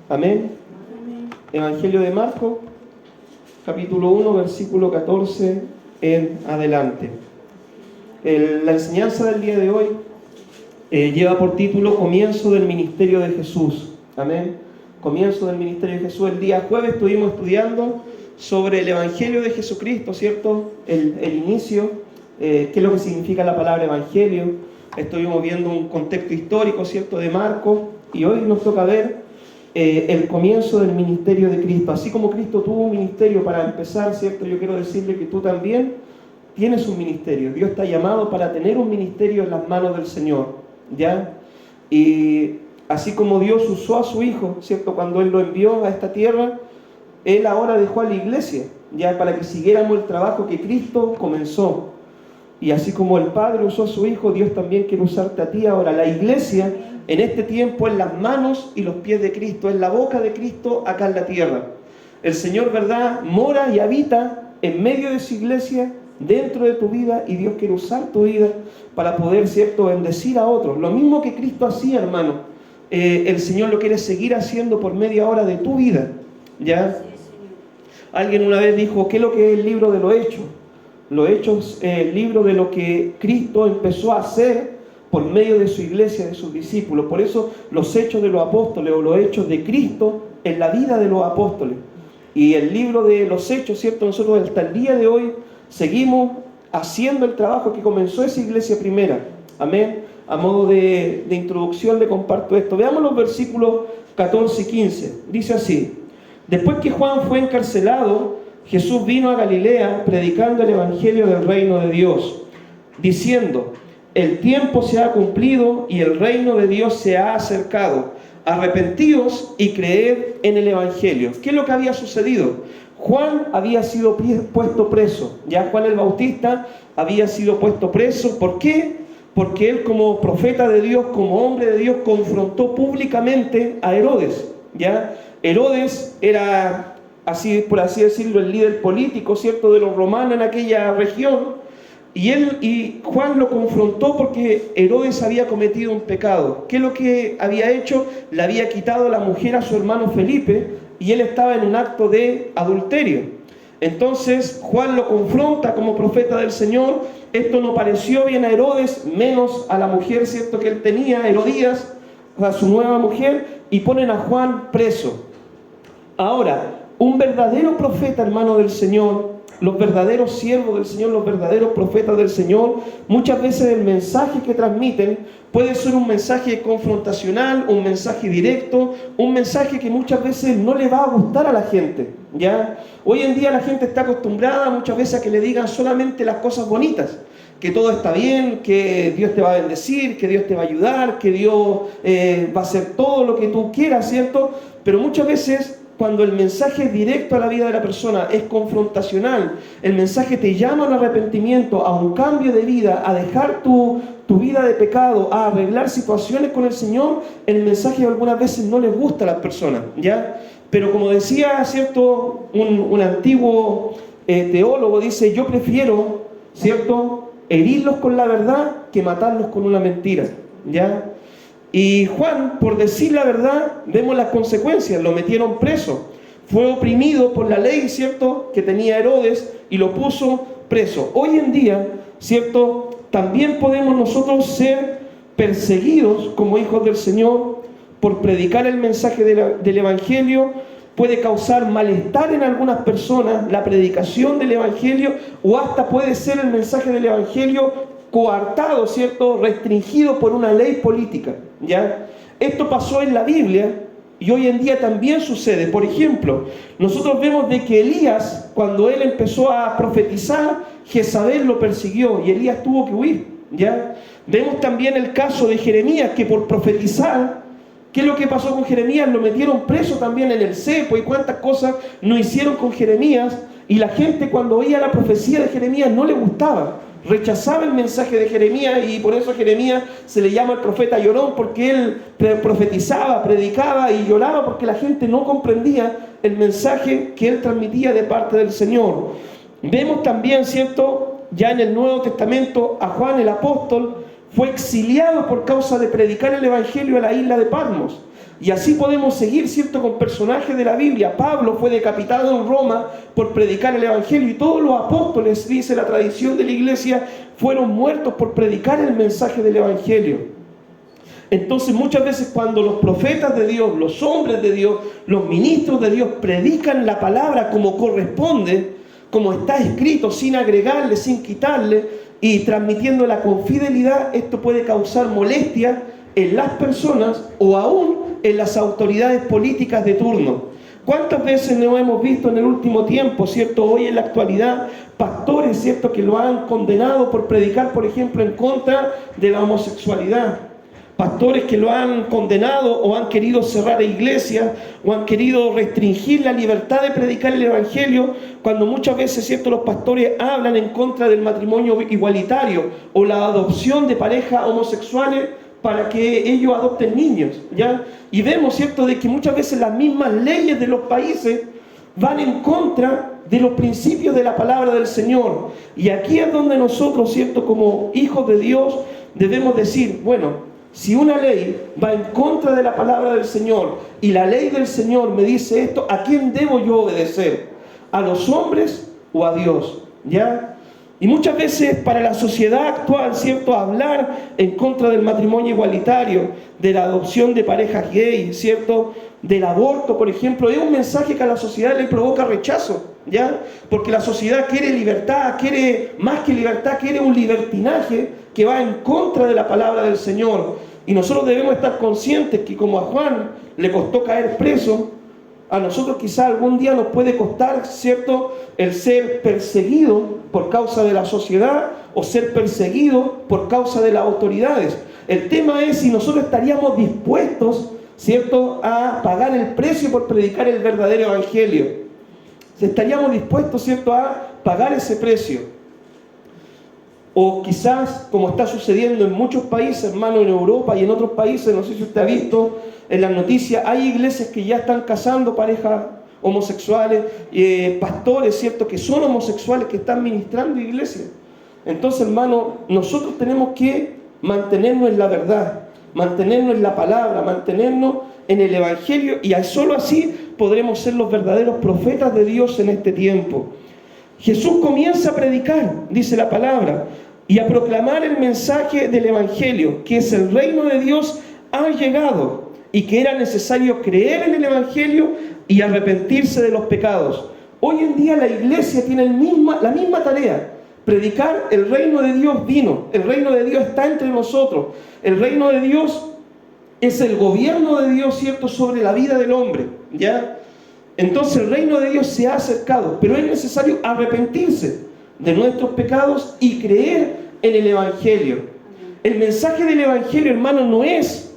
Amén. Evangelio de Marcos, capítulo 1, versículo 14 en adelante. La enseñanza del día de hoy lleva por título Comienzo del ministerio de Jesús. Amén. Comienzo del ministerio de Jesús. El día jueves estuvimos estudiando sobre el Evangelio de Jesucristo, ¿cierto? El inicio, qué es lo que significa la palabra Evangelio. Estuvimos viendo un contexto histórico, ¿cierto?, de Marcos, y hoy nos toca ver el comienzo del ministerio de Cristo. Así como Cristo tuvo un ministerio para empezar, ¿cierto? Yo quiero decirle que tú también tienes un ministerio. Dios está llamado para tener un ministerio en las manos del Señor, ¿ya? Y así como Dios usó a su Hijo, ¿cierto?, cuando Él lo envió a esta tierra, Él ahora dejó a la iglesia, ya, para que siguiéramos el trabajo que Cristo comenzó. Y así como el Padre usó a su Hijo, Dios también quiere usarte a ti ahora. La iglesia en este tiempo es las manos y los pies de Cristo, es la boca de Cristo acá en la tierra. El Señor, ¿verdad?, mora y habita en medio de su iglesia, dentro de tu vida, y Dios quiere usar tu vida para poder, ¿cierto?, bendecir a otros. Lo mismo que Cristo hacía, hermano, el Señor lo quiere seguir haciendo por media hora de tu vida, ¿ya? Alguien una vez dijo, ¿qué es lo que es el libro de los Hechos? Los Hechos es el libro de lo que Cristo empezó a hacer por medio de su iglesia, de sus discípulos. Por eso los Hechos de los Apóstoles o los Hechos de Cristo en la vida de los apóstoles. Y el libro de los Hechos, ¿cierto? Nosotros hasta el día de hoy seguimos haciendo el trabajo que comenzó esa iglesia primera. Amén. A modo de introducción le comparto esto. Veamos los versículos 14 y 15. Dice así: después que Juan fue encarcelado, Jesús vino a Galilea predicando el evangelio del reino de Dios, diciendo: el tiempo se ha cumplido y el reino de Dios se ha acercado. Arrepentíos y creed en el evangelio. ¿Qué es lo que había sucedido? Juan había sido puesto preso. Ya Juan el Bautista había sido puesto preso. ¿Por qué? Porque él, como profeta de Dios, como hombre de Dios, confrontó públicamente a Herodes. ¿Ya? Herodes era, así, por así decirlo, el líder político, ¿cierto?, de los romanos en aquella región. Y Juan lo confrontó porque Herodes había cometido un pecado. ¿Qué es lo que había hecho? Le había quitado la mujer a su hermano Felipe y él estaba en un acto de adulterio. Entonces Juan lo confronta como profeta del Señor. Esto no pareció bien a Herodes, menos a la mujer, ¿cierto?, que él tenía, Herodías, a su nueva mujer, y ponen a Juan preso. Ahora, un verdadero profeta, hermano del Señor, los verdaderos siervos del Señor, los verdaderos profetas del Señor, muchas veces el mensaje que transmiten puede ser un mensaje confrontacional, un mensaje directo, un mensaje que muchas veces no le va a gustar a la gente, ¿ya? Hoy en día la gente está acostumbrada muchas veces a que le digan solamente las cosas bonitas, que todo está bien, que Dios te va a bendecir, que Dios te va a ayudar, que Dios va a hacer todo lo que tú quieras, ¿cierto? Pero muchas veces, cuando el mensaje es directo a la vida de la persona, es confrontacional, el mensaje te llama al arrepentimiento, a un cambio de vida, a dejar tu vida de pecado, a arreglar situaciones con el Señor, el mensaje algunas veces no les gusta a las personas, ¿ya? Pero como decía, ¿cierto?, un antiguo teólogo, dice: yo prefiero, ¿cierto?, herirlos con la verdad que matarlos con una mentira, ¿ya? Y Juan, por decir la verdad, vemos las consecuencias. Lo metieron preso, fue oprimido por la ley, ¿cierto?, que tenía Herodes, y lo puso preso. Hoy en día, ¿cierto?, también podemos nosotros ser perseguidos como hijos del Señor por predicar el mensaje del Evangelio. Puede causar malestar en algunas personas la predicación del Evangelio, o hasta puede ser el mensaje del Evangelio coartado, ¿cierto?, restringido por una ley política, ¿ya? Esto pasó en la Biblia y hoy en día también sucede. Por ejemplo, nosotros vemos de que Elías, cuando él empezó a profetizar, Jezabel lo persiguió y Elías tuvo que huir, ¿ya? Vemos también el caso de Jeremías, que por profetizar, ¿qué es lo que pasó con Jeremías? Lo metieron preso también en el cepo, y cuántas cosas no hicieron con Jeremías, y la gente, cuando oía la profecía de Jeremías, no le gustaba. Rechazaba el mensaje de Jeremías, y por eso a Jeremías se le llama el profeta llorón, porque él profetizaba, predicaba y lloraba porque la gente no comprendía el mensaje que él transmitía de parte del Señor. Vemos también, ¿cierto?, ya en el Nuevo Testamento, a Juan el apóstol fue exiliado por causa de predicar el Evangelio a la isla de Patmos. Y así podemos seguir, ¿cierto?, con personajes de la Biblia. Pablo fue decapitado en Roma por predicar el Evangelio, y todos los apóstoles, dice la tradición de la iglesia, fueron muertos por predicar el mensaje del Evangelio. Entonces muchas veces cuando los profetas de Dios, los hombres de Dios, los ministros de Dios predican la palabra como corresponde, como está escrito, sin agregarle, sin quitarle, y transmitiéndola con fidelidad, esto puede causar molestia en las personas o aún en las autoridades políticas de turno. ¿Cuántas veces no hemos visto en el último tiempo, cierto, hoy en la actualidad, pastores, cierto, que lo han condenado por predicar, por ejemplo, en contra de la homosexualidad? Pastores que lo han condenado o han querido cerrar iglesias o han querido restringir la libertad de predicar el Evangelio, cuando muchas veces, cierto, los pastores hablan en contra del matrimonio igualitario o la adopción de parejas homosexuales para que ellos adopten niños, ¿ya? Y vemos, cierto, de que muchas veces las mismas leyes de los países van en contra de los principios de la palabra del Señor. Y aquí es donde nosotros, cierto, como hijos de Dios, debemos decir, bueno, si una ley va en contra de la palabra del Señor y la ley del Señor me dice esto, ¿a quién debo yo obedecer? ¿A los hombres o a Dios? ¿Ya? Y muchas veces para la sociedad actual, ¿cierto?, hablar en contra del matrimonio igualitario, de la adopción de parejas gay, ¿cierto?, del aborto, por ejemplo, es un mensaje que a la sociedad le provoca rechazo, ¿ya? Porque la sociedad quiere libertad, quiere más que libertad, quiere un libertinaje que va en contra de la palabra del Señor. Y nosotros debemos estar conscientes que como a Juan le costó caer preso, a nosotros quizá algún día nos puede costar, ¿cierto?, el ser perseguido por causa de la sociedad o ser perseguido por causa de las autoridades. El tema es si nosotros estaríamos dispuestos, ¿cierto?, a pagar el precio por predicar el verdadero Evangelio. Si estaríamos dispuestos, ¿cierto?, a pagar ese precio. O quizás, como está sucediendo en muchos países, hermano, en Europa y en otros países, no sé si usted ha visto en las noticias, hay iglesias que ya están casando parejas homosexuales, pastores, ¿cierto?, que son homosexuales, que están ministrando iglesias. Entonces, hermano, nosotros tenemos que mantenernos en la verdad, mantenernos en la palabra, mantenernos en el Evangelio, y solo así podremos ser los verdaderos profetas de Dios en este tiempo. Jesús comienza a predicar, dice la palabra, y a proclamar el mensaje del Evangelio, que es el reino de Dios ha llegado, y que era necesario creer en el Evangelio y arrepentirse de los pecados. Hoy en día la iglesia tiene la misma tarea: predicar el reino de Dios vino, el reino de Dios está entre nosotros, el reino de Dios es el gobierno de Dios, ¿cierto?, sobre la vida del hombre, ¿ya? Entonces el reino de Dios se ha acercado, pero es necesario arrepentirse de nuestros pecados y creer en el Evangelio. El mensaje del Evangelio, hermano, no es,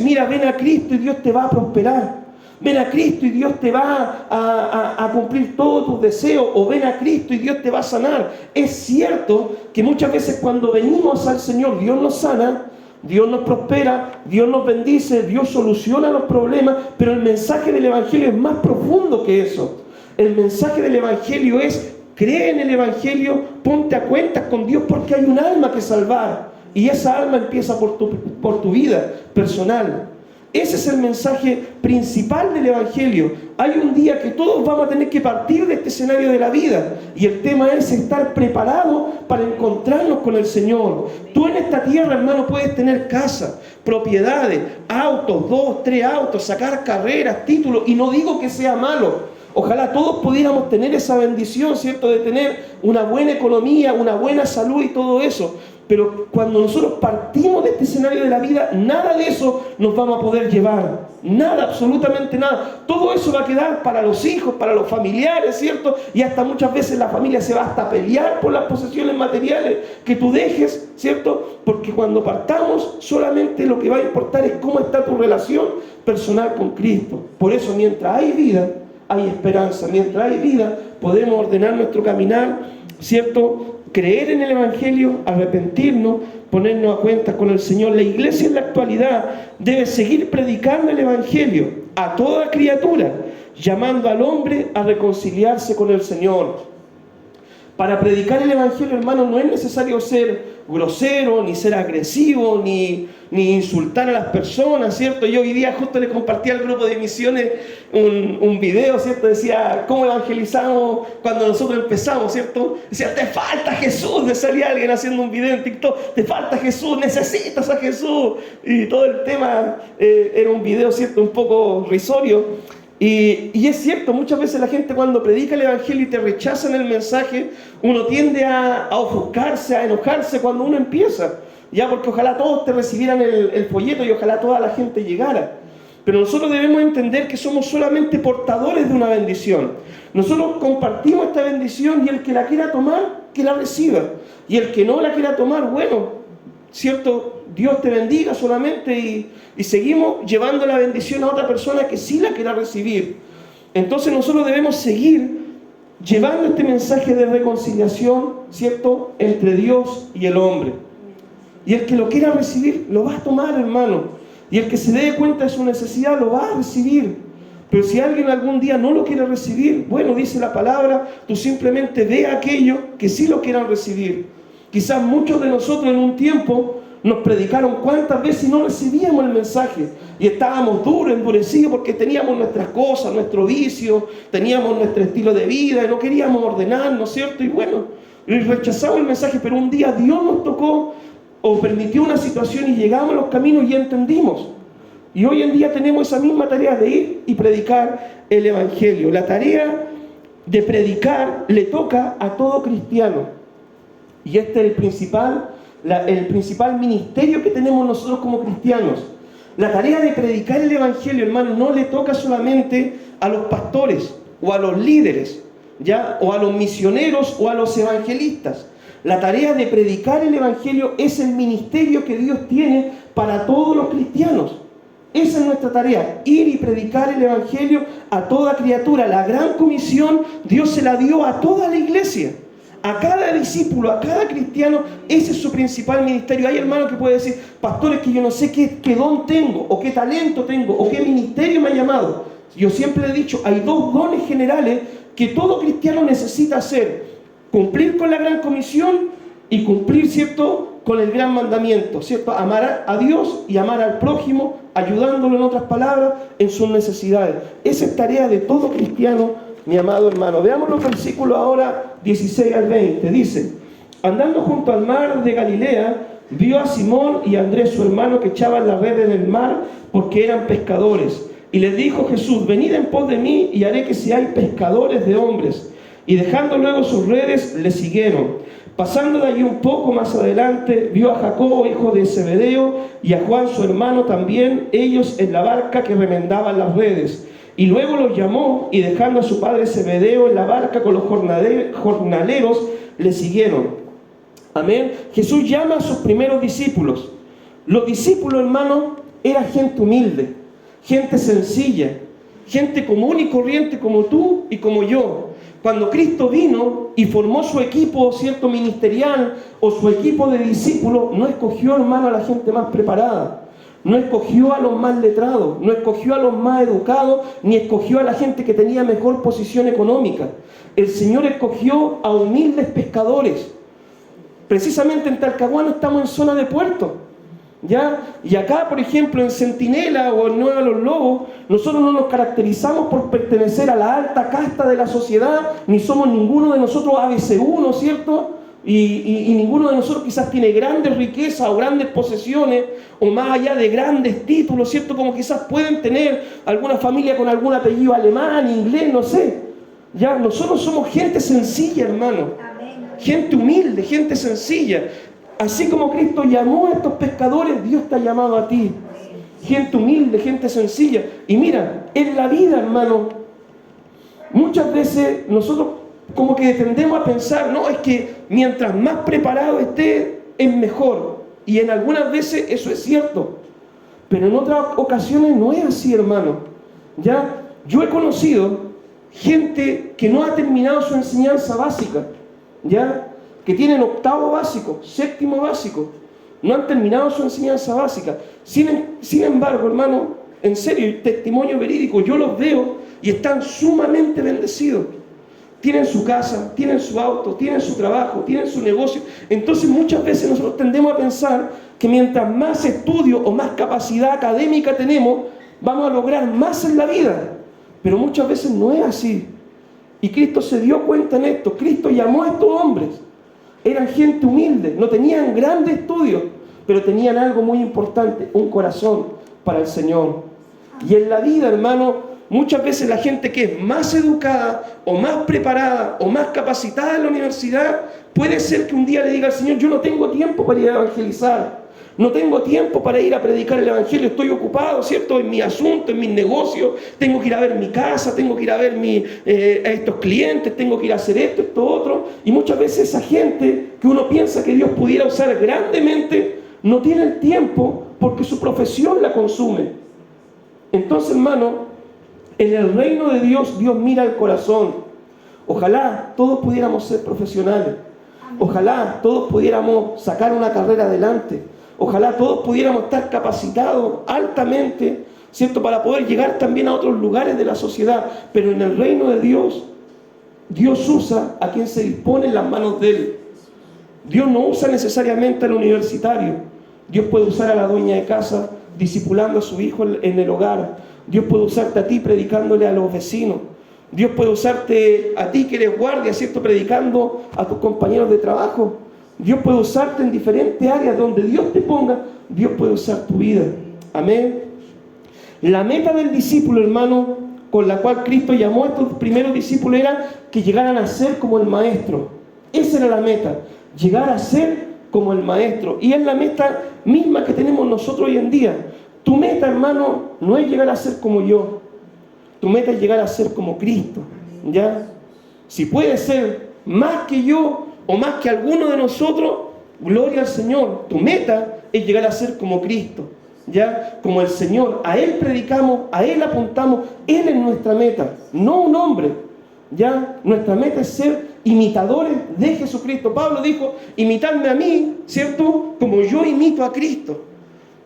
mira, ven a Cristo y Dios te va a prosperar. Ven a Cristo y Dios te va a cumplir todos tus deseos, o ven a Cristo y Dios te va a sanar. Es cierto que muchas veces cuando venimos al Señor, Dios nos sana, Dios nos prospera, Dios nos bendice, Dios soluciona los problemas, pero el mensaje del Evangelio es más profundo que eso. El mensaje del Evangelio es: cree en el Evangelio, ponte a cuentas con Dios, porque hay un alma que salvar, y esa alma empieza por tu vida personal. Ese es el mensaje principal del Evangelio. Hay un día que todos vamos a tener que partir de este escenario de la vida, y el tema es estar preparado para encontrarnos con el Señor. Tú en esta tierra, hermano, puedes tener casa, propiedades, autos, 2, 3 autos, sacar carreras, títulos, y no digo que sea malo. Ojalá todos pudiéramos tener esa bendición, ¿cierto?, de tener una buena economía, una buena salud y todo eso. Pero cuando nosotros partimos de este escenario de la vida, nada de eso nos vamos a poder llevar. Nada, absolutamente nada. Todo eso va a quedar para los hijos, para los familiares, ¿cierto? Y hasta muchas veces la familia se va hasta a pelear por las posesiones materiales que tú dejes, ¿cierto? Porque cuando partamos, solamente lo que va a importar es cómo está tu relación personal con Cristo. Por eso, mientras hay vida, hay esperanza. Mientras hay vida, podemos ordenar nuestro caminar, ¿cierto?, creer en el Evangelio, arrepentirnos, ponernos a cuentas con el Señor. La iglesia en la actualidad debe seguir predicando el Evangelio a toda criatura, llamando al hombre a reconciliarse con el Señor. Para predicar el Evangelio, hermano, no es necesario ser grosero, ni ser agresivo, ni insultar a las personas, ¿cierto? Yo hoy día justo le compartí al grupo de misiones un video, ¿cierto? Decía, ¿cómo evangelizamos cuando nosotros empezamos, ¿cierto? Decía, te falta Jesús. Me salía alguien haciendo un video en TikTok, te falta Jesús, necesitas a Jesús. Y todo el tema era un video, ¿cierto? Un poco risorio. Y es cierto, muchas veces la gente cuando predica el Evangelio y te rechazan el mensaje, uno tiende a ofuscarse, a enojarse cuando uno empieza. Ya, porque ojalá todos te recibieran el folleto y ojalá toda la gente llegara. Pero nosotros debemos entender que somos solamente portadores de una bendición. Nosotros compartimos esta bendición y el que la quiera tomar, que la reciba. Y el que no la quiera tomar, bueno, ¿cierto? Dios te bendiga solamente y seguimos llevando la bendición a otra persona que sí la quiera recibir. Entonces nosotros debemos seguir llevando este mensaje de reconciliación, ¿cierto?, entre Dios y el hombre. Y el que lo quiera recibir, lo va a tomar, hermano. Y el que se dé cuenta de su necesidad, lo va a recibir. Pero si alguien algún día no lo quiere recibir, bueno, dice la palabra, tú simplemente ve a aquellos que sí lo quieran recibir. Quizás muchos de nosotros en un tiempo nos predicaron cuántas veces y no recibíamos el mensaje. Y estábamos duros, endurecidos, porque teníamos nuestras cosas, nuestro vicio, teníamos nuestro estilo de vida y no queríamos ordenarnos, ¿cierto? Y bueno, rechazamos el mensaje, pero un día Dios nos tocó o permitió una situación y llegamos a los caminos y entendimos. Y hoy en día tenemos esa misma tarea de ir y predicar el Evangelio. La tarea de predicar le toca a todo cristiano. Y este es el principal ministerio que tenemos nosotros como cristianos. La tarea de predicar el Evangelio, hermano, no le toca solamente a los pastores o a los líderes, ¿ya? O a los misioneros o a los evangelistas. La tarea de predicar el Evangelio es el ministerio que Dios tiene para todos los cristianos. Esa es nuestra tarea, ir y predicar el Evangelio a toda criatura. La gran comisión Dios se la dio a toda la iglesia. A cada discípulo, a cada cristiano, ese es su principal ministerio. Hay hermanos que pueden decir, pastores, que yo no sé qué don tengo, o qué talento tengo, o qué ministerio me ha llamado. Yo siempre he dicho, hay dos dones generales que todo cristiano necesita hacer: cumplir con la gran comisión y cumplir, ¿cierto?, con el gran mandamiento, ¿cierto? Amar a Dios y amar al prójimo, ayudándolo, en otras palabras, en sus necesidades. Esa es tarea de todo cristiano, mi amado hermano. Veamos los versículos ahora 16 al 20. Dice, andando junto al mar de Galilea, vio a Simón y a Andrés, su hermano, que echaban la red en el mar porque eran pescadores. Y les dijo Jesús, venid en pos de mí y haré que seáis pescadores de hombres. Y dejando luego sus redes, le siguieron. Pasando de allí un poco más adelante, vio a Jacobo, hijo de Zebedeo, y a Juan, su hermano también, ellos en la barca que remendaban las redes. Y luego los llamó, y dejando a su padre Zebedeo en la barca con los jornaleros, le siguieron. Amén. Jesús llama a sus primeros discípulos. Los discípulos, hermanos, eran gente humilde, gente sencilla, gente común y corriente como tú y como yo. Cuando Cristo vino y formó su equipo, ¿cierto?, ministerial, o su equipo de discípulos, no escogió, hermano, a la gente más preparada. No escogió a los más letrados, no escogió a los más educados, ni escogió a la gente que tenía mejor posición económica. El Señor escogió a humildes pescadores. Precisamente en Talcahuano estamos en zona de puerto, ¿ya? Y acá, por ejemplo, en Centinela o en Nueva Los Lobos, nosotros no nos caracterizamos por pertenecer a la alta casta de la sociedad, ni somos ninguno de nosotros ABC1, ¿cierto? Y ninguno de nosotros quizás tiene grandes riquezas o grandes posesiones, o más allá de grandes títulos, ¿cierto? Como quizás pueden tener alguna familia con algún apellido alemán, inglés, no sé. Ya, nosotros somos gente sencilla, hermano. Gente humilde, gente sencilla. Así como Cristo llamó a estos pescadores, Dios te ha llamado a ti. Gente humilde, gente sencilla. Y mira, en la vida, hermano, muchas veces nosotros como que tendemos a pensar, no, es que mientras más preparado esté, es mejor. Y en algunas veces eso es cierto. Pero en otras ocasiones no es así, hermano. ¿Ya? Yo he conocido gente que no ha terminado su enseñanza básica, ¿ya?, que tienen octavo básico, séptimo básico, no han terminado su enseñanza básica. Sin embargo, hermano, en serio, testimonio verídico, yo los veo y están sumamente bendecidos. tienen su casa, tienen su auto, tienen su trabajo, tienen su negocio. Entonces muchas veces nosotros tendemos a pensar que mientras más estudio o más capacidad académica tenemos, vamos a lograr más en la vida. Pero muchas veces no es así. Y Cristo se dio cuenta en esto. Cristo llamó a estos hombres. Eran gente humilde, no tenían grandes estudios, pero tenían algo muy importante, un corazón para el Señor. Y en la vida, hermano, muchas veces la gente que es más educada o más preparada o más capacitada en la universidad, puede ser que un día le diga al Señor: yo no tengo tiempo para ir a evangelizar, no tengo tiempo para ir a predicar el evangelio, estoy ocupado, ¿cierto?, en mi asunto, en mis negocios, tengo que ir a ver mi casa, tengo que ir a ver a estos clientes, tengo que ir a hacer esto, otro. Y muchas veces esa gente que uno piensa que Dios pudiera usar grandemente, no tiene el tiempo porque su profesión la consume. Entonces, hermano, en el reino de Dios, Dios mira el corazón. Ojalá todos pudiéramos ser profesionales. Ojalá todos pudiéramos sacar una carrera adelante. Ojalá todos pudiéramos estar capacitados altamente, ¿cierto?, para poder llegar también a otros lugares de la sociedad. Pero en el reino de Dios, Dios usa a quien se dispone en las manos de Él. Dios no usa necesariamente al universitario. Dios puede usar a la dueña de casa discipulando a su hijo en el hogar. Dios puede usarte a ti predicándole a los vecinos. Dios puede usarte a ti que eres guardia, ¿cierto?, predicando a tus compañeros de trabajo. Dios puede usarte en diferentes áreas donde Dios te ponga. Dios puede usar tu vida. Amén. La meta del discípulo, hermano, con la cual Cristo llamó a estos primeros discípulos, era que llegaran a ser como el Maestro. Esa era la meta, llegar a ser como el Maestro. Y es la meta misma que tenemos nosotros hoy en día. Tu meta, hermano, no es llegar a ser como yo. Tu meta es llegar a ser como Cristo, ¿ya? Si puede ser más que yo o más que alguno de nosotros, gloria al Señor. Tu meta es llegar a ser como Cristo, ¿ya? Como el Señor. A Él predicamos, a Él apuntamos. Él es nuestra meta, no un hombre, ¿ya? Nuestra meta es ser imitadores de Jesucristo. Pablo dijo: imitadme a mí, ¿cierto?, como yo imito a Cristo.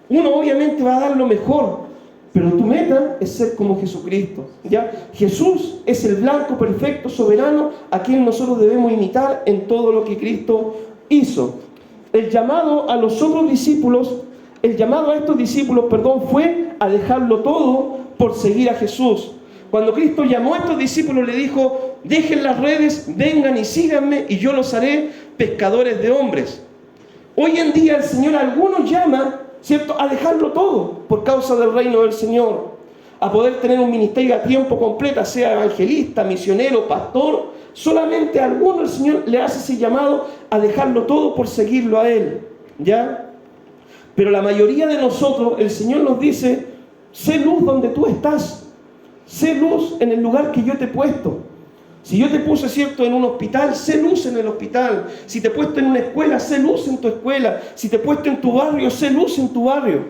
Uno obviamente va a dar lo mejor, pero tu meta es ser como Jesucristo, ¿ya? Jesús es el blanco perfecto, soberano, a quien nosotros debemos imitar en todo lo que Cristo hizo. El llamado a los otros discípulos, el llamado a estos discípulos, fue a dejarlo todo por seguir a Jesús. Cuando Cristo llamó a estos discípulos, le dijo: dejen las redes, vengan y síganme, y yo los haré pescadores de hombres. Hoy en día el Señor a algunos llama, ¿cierto?, a dejarlo todo por causa del reino del Señor, a poder tener un ministerio a tiempo completo, sea evangelista, misionero, pastor. Solamente a algunos el Señor le hace ese llamado a dejarlo todo por seguirlo a Él, ¿ya? Pero la mayoría de nosotros, el Señor nos dice: sé luz donde tú estás, sé luz en el lugar que yo te he puesto. Si yo te puse, ¿cierto?, en un hospital, sé luz en el hospital. Si te he puesto en una escuela, sé luz en tu escuela. Si te he puesto en tu barrio, sé luz en tu barrio.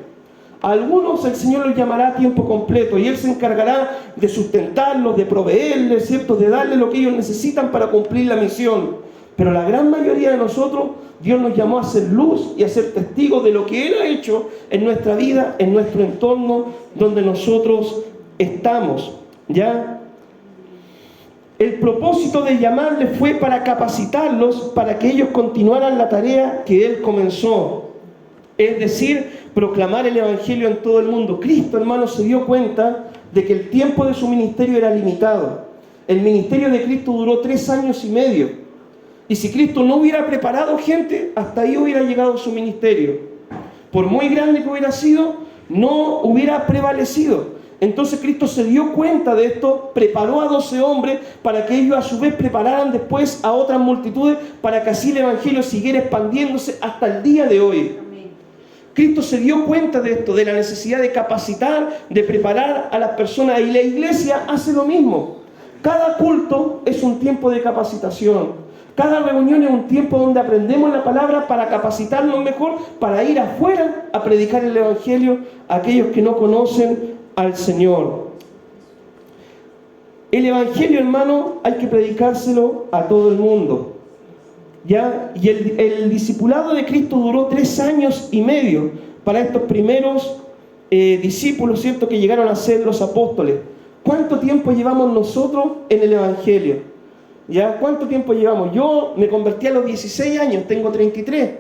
A algunos el Señor los llamará a tiempo completo y Él se encargará de sustentarlos, de proveerles, ¿cierto?, de darles lo que ellos necesitan para cumplir la misión. Pero la gran mayoría de nosotros, Dios nos llamó a ser luz y a ser testigos de lo que Él ha hecho en nuestra vida, en nuestro entorno, donde nosotros estamos, ¿ya? El propósito de llamarles fue para capacitarlos, para que ellos continuaran la tarea que Él comenzó. Es decir, proclamar el Evangelio en todo el mundo. Cristo, hermano, se dio cuenta de que el tiempo de su ministerio era limitado. El ministerio de Cristo duró 3 años y medio. Y si Cristo no hubiera preparado gente, hasta ahí hubiera llegado su ministerio. Por muy grande que hubiera sido, no hubiera prevalecido. Entonces Cristo se dio cuenta de esto, preparó a 12 hombres para que ellos a su vez prepararan después a otras multitudes, para que así el Evangelio siguiera expandiéndose hasta el día de hoy. Cristo se dio cuenta de esto, de la necesidad de capacitar, de preparar a las personas, y la iglesia hace lo mismo. Cada culto es un tiempo de capacitación. Cada reunión es un tiempo donde aprendemos la palabra para capacitarnos mejor, para ir afuera a predicar el Evangelio a aquellos que no conocen al Señor. El Evangelio, hermano, hay que predicárselo a todo el mundo, ¿ya? Y el discipulado de Cristo duró 3 años y medio para estos primeros discípulos, ¿cierto?, que llegaron a ser los apóstoles. ¿Cuánto tiempo llevamos nosotros en el Evangelio? ¿Ya? ¿Cuánto tiempo llevamos? Yo me convertí a los 16 años, tengo 33.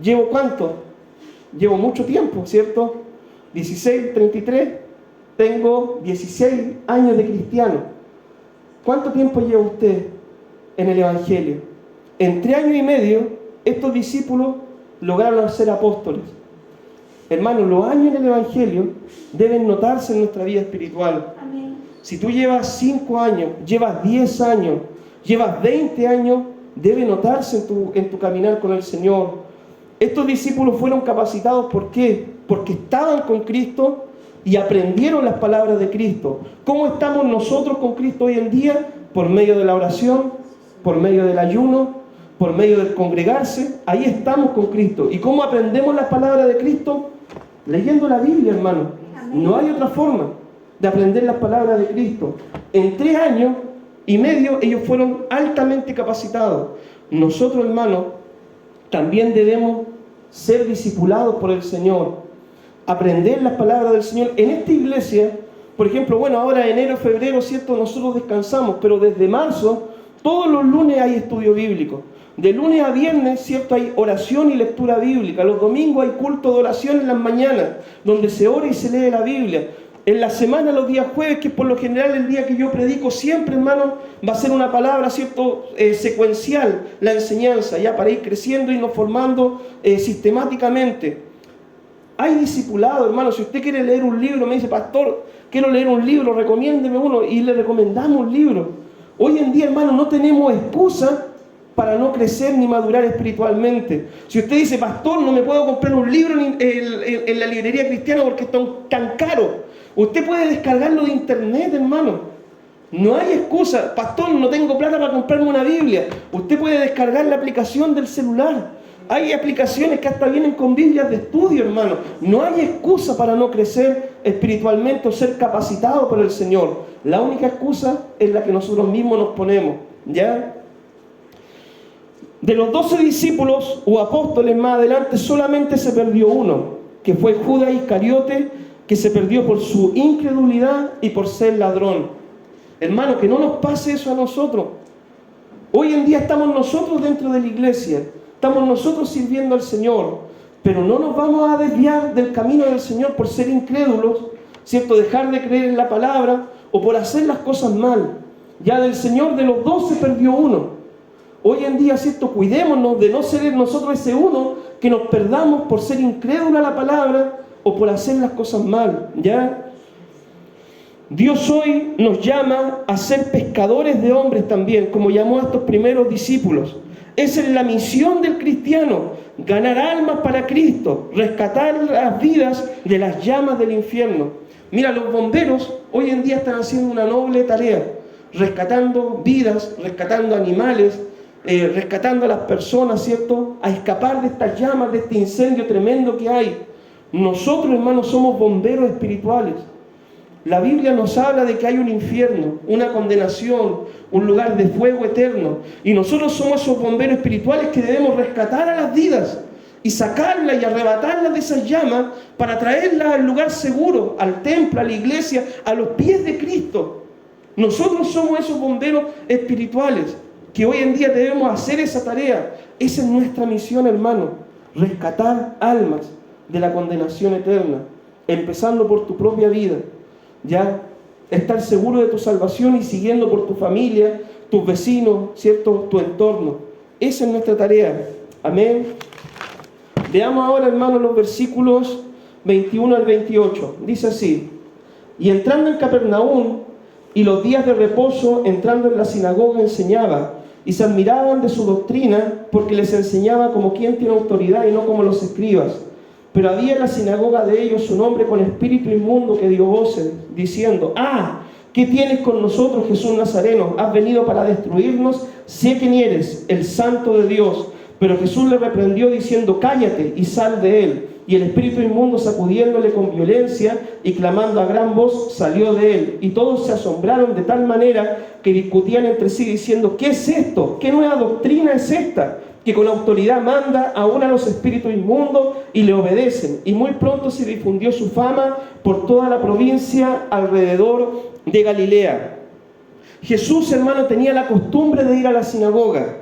¿Llevo cuánto? Llevo mucho tiempo, ¿cierto? 16, 33, tengo 16 años de cristiano. ¿Cuánto tiempo lleva usted en el Evangelio? En 3 años y medio, estos discípulos lograron ser apóstoles. Hermanos, los años en el Evangelio deben notarse en nuestra vida espiritual. Amén. Si tú llevas 5 años, llevas 10 años, llevas 20 años, debe notarse en tu caminar con el Señor. Estos discípulos fueron capacitados, ¿por qué? Porque estaban con Cristo y aprendieron las palabras de Cristo. ¿Cómo estamos nosotros con Cristo hoy en día? Por medio de la oración, por medio del ayuno, por medio del congregarse. Ahí estamos con Cristo. ¿Y cómo aprendemos las palabras de Cristo? Leyendo la Biblia, hermano. No hay otra forma de aprender las palabras de Cristo. En 3 años y medio ellos fueron altamente capacitados. Nosotros, hermanos, también debemos ser discipulados por el Señor, aprender las palabras del Señor. En esta iglesia, por ejemplo, ahora enero, febrero, ¿cierto? Nosotros descansamos, pero desde marzo, todos los lunes hay estudio bíblico. De lunes a viernes, ¿cierto? Hay oración y lectura bíblica. Los domingos hay culto de oración en las mañanas, donde se ora y se lee la Biblia. En la semana, los días jueves, que por lo general el día que yo predico siempre, hermano, va a ser una palabra, ¿cierto? Secuencial, la enseñanza, ya para ir creciendo y nos formando sistemáticamente. Hay discipulado, hermano. Si usted quiere leer un libro, me dice, pastor, quiero leer un libro, recomiéndeme uno, y le recomendamos un libro. Hoy en día, hermano, no tenemos excusa para no crecer ni madurar espiritualmente. Si usted dice, pastor, no me puedo comprar un libro en la librería cristiana porque es tan caro, usted puede descargarlo de internet, hermano. No hay excusa. Pastor, no tengo plata para comprarme una Biblia. Usted puede descargar la aplicación del celular. Hay aplicaciones que hasta vienen con Biblias de estudio, hermano. No hay excusa para no crecer espiritualmente o ser capacitado por el Señor. La única excusa es la que nosotros mismos nos ponemos, ¿ya? De los 12 discípulos o apóstoles más adelante, solamente se perdió uno, que fue Judas Iscariote, que se perdió por su incredulidad y por ser ladrón. Hermano, que no nos pase eso a nosotros. Hoy en día estamos nosotros dentro de la iglesia, estamos nosotros sirviendo al Señor, pero no nos vamos a desviar del camino del Señor por ser incrédulos, ¿cierto? Dejar de creer en la palabra o por hacer las cosas mal. Ya del Señor, de los 12 perdió uno. Hoy en día, ¿cierto? Cuidémonos de no ser nosotros ese uno que nos perdamos por ser incrédulo a la palabra o por hacer las cosas mal, ¿ya? Dios hoy nos llama a ser pescadores de hombres también, como llamó a estos primeros discípulos. Esa es la misión del cristiano, ganar almas para Cristo, rescatar las vidas de las llamas del infierno. Mira, los bomberos hoy en día están haciendo una noble tarea, rescatando vidas, rescatando animales, rescatando a las personas, ¿cierto? A escapar de estas llamas, de este incendio tremendo que hay. Nosotros, hermanos, somos bomberos espirituales. La Biblia nos habla de que hay un infierno, una condenación, un lugar de fuego eterno. Y nosotros somos esos bomberos espirituales que debemos rescatar a las vidas y sacarlas y arrebatarlas de esas llamas para traerlas al lugar seguro, al templo, a la iglesia, a los pies de Cristo. Nosotros somos esos bomberos espirituales que hoy en día debemos hacer esa tarea. Esa es nuestra misión, hermano, rescatar almas de la condenación eterna, empezando por tu propia vida, ya, estar seguro de tu salvación y siguiendo por tu familia, tus vecinos, ¿cierto? Tu entorno. Esa es nuestra tarea. Amén. Veamos ahora, hermanos, los versículos 21 al 28. Dice así: y entrando en Capernaum, y los días de reposo, entrando en la sinagoga, enseñaba, y se admiraban de su doctrina, porque les enseñaba como quien tiene autoridad y no como los escribas. Pero había en la sinagoga de ellos un hombre con espíritu inmundo que dio voces, diciendo: ¿qué tienes con nosotros, Jesús Nazareno? ¿Has venido para destruirnos? Sé quién eres, el Santo de Dios. Pero Jesús le reprendió diciendo: cállate y sal de él. Y el espíritu inmundo, sacudiéndole con violencia y clamando a gran voz, salió de él. Y todos se asombraron de tal manera que discutían entre sí diciendo: ¿qué es esto? ¿Qué nueva doctrina es esta? Que con autoridad manda aún a los espíritus inmundos y le obedecen. Y muy pronto se difundió su fama por toda la provincia alrededor de Galilea. Jesús, hermano, tenía la costumbre de ir a la sinagoga.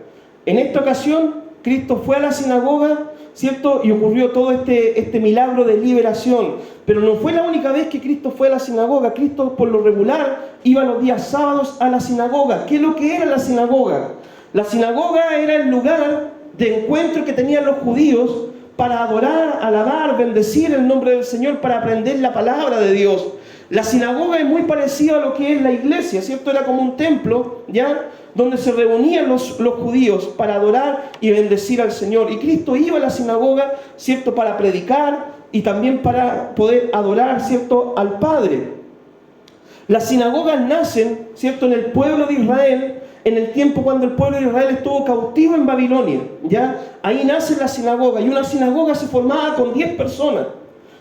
En esta ocasión, Cristo fue a la sinagoga, ¿cierto? Y ocurrió todo este milagro de liberación. Pero no fue la única vez que Cristo fue a la sinagoga. Cristo, por lo regular, iba los días sábados a la sinagoga. ¿Qué es lo que era la sinagoga? La sinagoga era el lugar de encuentro que tenían los judíos para adorar, alabar, bendecir el nombre del Señor, para aprender la palabra de Dios. La sinagoga es muy parecida a lo que es la iglesia, ¿cierto? Era como un templo, ¿ya? Donde se reunían los judíos para adorar y bendecir al Señor. Y Cristo iba a la sinagoga, ¿cierto? Para predicar y también para poder adorar, ¿cierto? Al Padre. Las sinagogas nacen, ¿cierto? En el pueblo de Israel, en el tiempo cuando el pueblo de Israel estuvo cautivo en Babilonia, ¿ya? Ahí nace la sinagoga, y una sinagoga se formaba con 10 personas.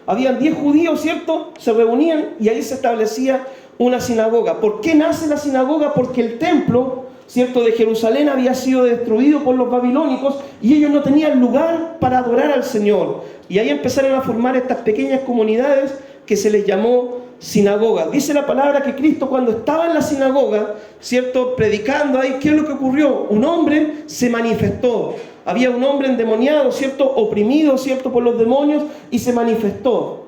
Habían 10 judíos, ¿cierto? Se reunían y ahí se establecía una sinagoga. ¿Por qué nace la sinagoga? Porque el templo, ¿cierto?, de Jerusalén había sido destruido por los babilónicos y ellos no tenían lugar para adorar al Señor. Y ahí empezaron a formar estas pequeñas comunidades que se les llamó sinagoga. Dice la palabra que Cristo, cuando estaba en la sinagoga, ¿cierto?, predicando ahí, ¿qué es lo que ocurrió? Un hombre se manifestó. Había un hombre endemoniado, ¿cierto?, oprimido, ¿cierto?, por los demonios, y se manifestó.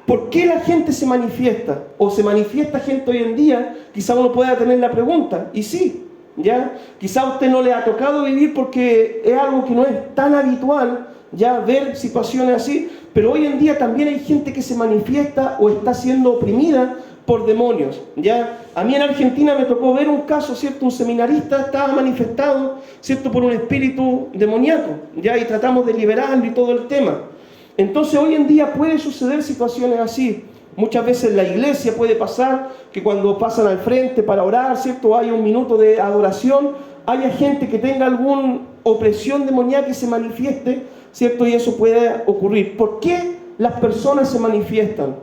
¿Por qué la gente se manifiesta? ¿O se manifiesta gente hoy en día? Quizá uno pueda tener la pregunta, y sí, ¿ya? Quizá a usted no le ha tocado vivir porque es algo que no es tan habitual, ya, ver situaciones así, pero hoy en día también hay gente que se manifiesta o está siendo oprimida por demonios, ¿ya? A mí en Argentina me tocó ver un caso, ¿cierto? Un seminarista estaba manifestado, ¿cierto?, por un espíritu demoníaco, ¿ya? Y tratamos de liberarlo y todo el tema. Entonces hoy en día puede suceder situaciones así. Muchas veces en la iglesia puede pasar que cuando pasan al frente para orar, ¿cierto?, hay un minuto de adoración, haya gente que tenga alguna opresión demoníaca que se manifieste, ¿cierto? Y eso puede ocurrir. ¿Por qué las personas se manifiestan?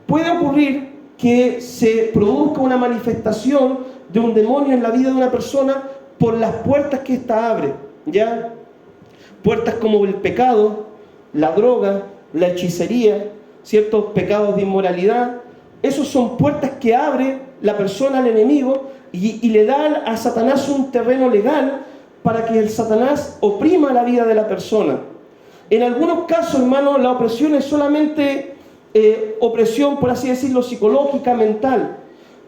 Puede ocurrir que se produzca una manifestación de un demonio en la vida de una persona por las puertas que ésta abre, ¿ya? Puertas como el pecado, la droga, la hechicería, ciertos pecados de inmoralidad. Esos son puertas que abre la persona al enemigo y le dan a Satanás un terreno legal para que el Satanás oprima la vida de la persona. En algunos casos, hermano, la opresión es solamente opresión, por así decirlo, psicológica, mental.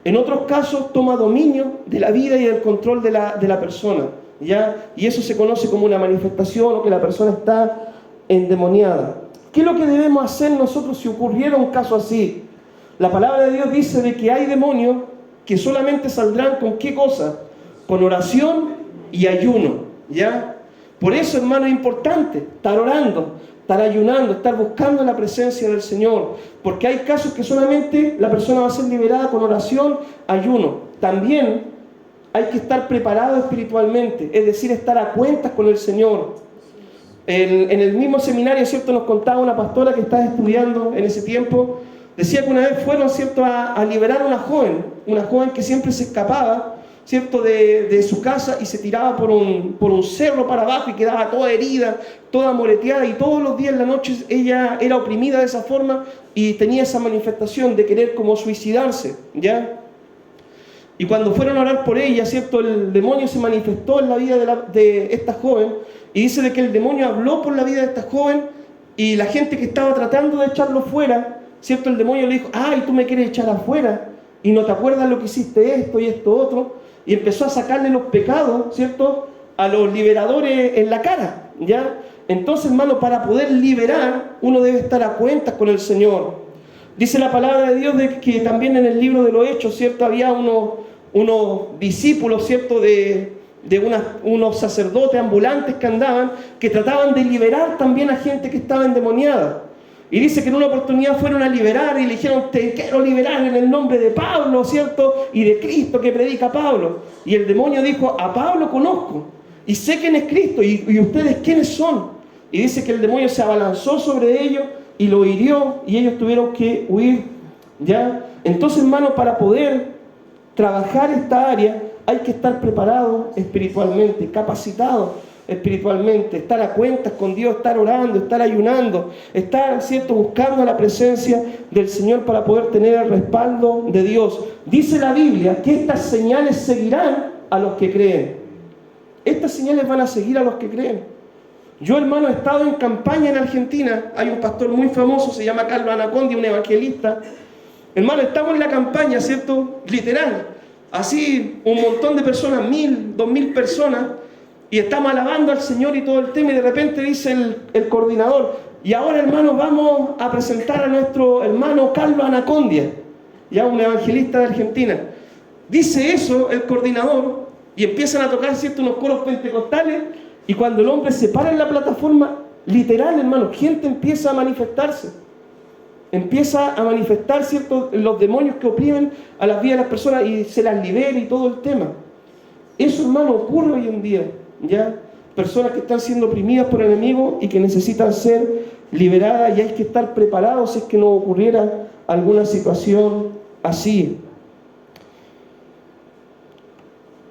En otros casos toma dominio de la vida y del control de la persona, ¿ya? Y eso se conoce como una manifestación o que la persona está endemoniada. ¿Qué es lo que debemos hacer nosotros si ocurriera un caso así? La palabra de Dios dice de que hay demonios que solamente saldrán ¿con qué cosa? Con oración y ayuno, ¿ya? Por eso, hermano, es importante estar orando, estar ayunando, estar buscando la presencia del Señor, porque hay casos que solamente la persona va a ser liberada con oración, ayuno. También hay que estar preparado espiritualmente, es decir, estar a cuentas con el Señor. En el mismo seminario, ¿cierto?, nos contaba una pastora que estaba estudiando en ese tiempo, decía que una vez fueron, ¿cierto?, a liberar a una joven que siempre se escapaba, ¿cierto?, de su casa y se tiraba por un cerro para abajo y quedaba toda herida, toda moreteada, y todos los días en la noche ella era oprimida de esa forma y tenía esa manifestación de querer como suicidarse, ¿ya? Y cuando fueron a orar por ella, ¿cierto?, el demonio se manifestó en la vida de esta joven, y dice de que el demonio habló por la vida de esta joven, y la gente que estaba tratando de echarlo fuera, ¿cierto?, el demonio le dijo: ay, tú me quieres echar afuera, y no te acuerdas lo que hiciste esto y esto otro, y empezó a sacarle los pecados, ¿cierto?, a los liberadores en la cara, ¿ya? Entonces, hermano, para poder liberar, uno debe estar a cuentas con el Señor. Dice la palabra de Dios de que también en el libro de los Hechos, ¿cierto?, había unos discípulos, ¿cierto?, de unos sacerdotes ambulantes que andaban, que trataban de liberar también a gente que estaba endemoniada. Y dice que en una oportunidad fueron a liberar y le dijeron: te quiero liberar en el nombre de Pablo, ¿cierto?, y de Cristo que predica Pablo. Y el demonio dijo: a Pablo conozco y sé quién es Cristo, y ustedes quiénes son. Y dice que el demonio se abalanzó sobre ellos y lo hirió, y ellos tuvieron que huir, ¿ya? Entonces, hermano, para poder trabajar esta área hay que estar preparado espiritualmente, capacitado, espiritualmente, estar a cuentas con Dios, estar orando, estar ayunando, estar, ¿cierto?, buscando la presencia del Señor para poder tener el respaldo de Dios. Dice la Biblia que estas señales seguirán a los que creen. Estas señales van a seguir a los que creen. Yo, hermano, he estado en campaña en Argentina. Hay un pastor muy famoso, se llama Carlos Anacondia, un evangelista. Hermano, estamos en la campaña, ¿cierto?, literal. Así, un montón de personas, 1.000, 2.000 personas, y estamos alabando al Señor y todo el tema, y de repente dice el coordinador, y ahora, hermano, vamos a presentar a nuestro hermano Carlos Anacondia, ya un evangelista de Argentina. Dice eso el coordinador, y empiezan a tocar, ¿cierto?, unos coros pentecostales, y cuando el hombre se para en la plataforma, literal, hermano, gente empieza a manifestarse. Empieza a manifestar, ¿cierto?, los demonios que oprimen a las vidas de las personas y se las libera y todo el tema. Eso, hermano, ocurre hoy en día, ¿ya? Personas que están siendo oprimidas por el enemigo y que necesitan ser liberadas, y hay que estar preparados si es que no ocurriera alguna situación así.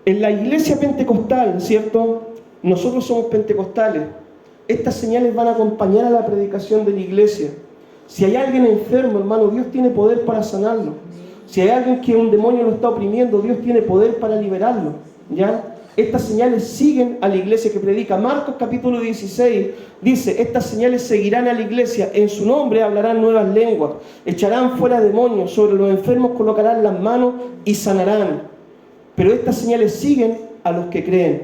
En la iglesia pentecostal, ¿cierto?, nosotros somos pentecostales. Estas señales van a acompañar a la predicación de la iglesia. Si hay alguien enfermo, hermano, Dios tiene poder para sanarlo. Si hay alguien que un demonio lo está oprimiendo, Dios tiene poder para liberarlo, ¿ya? Estas señales siguen a la iglesia que predica. Marcos capítulo 16 dice, estas señales seguirán a la iglesia, en su nombre hablarán nuevas lenguas, echarán fuera demonios, sobre los enfermos colocarán las manos y sanarán. Pero estas señales siguen a los que creen,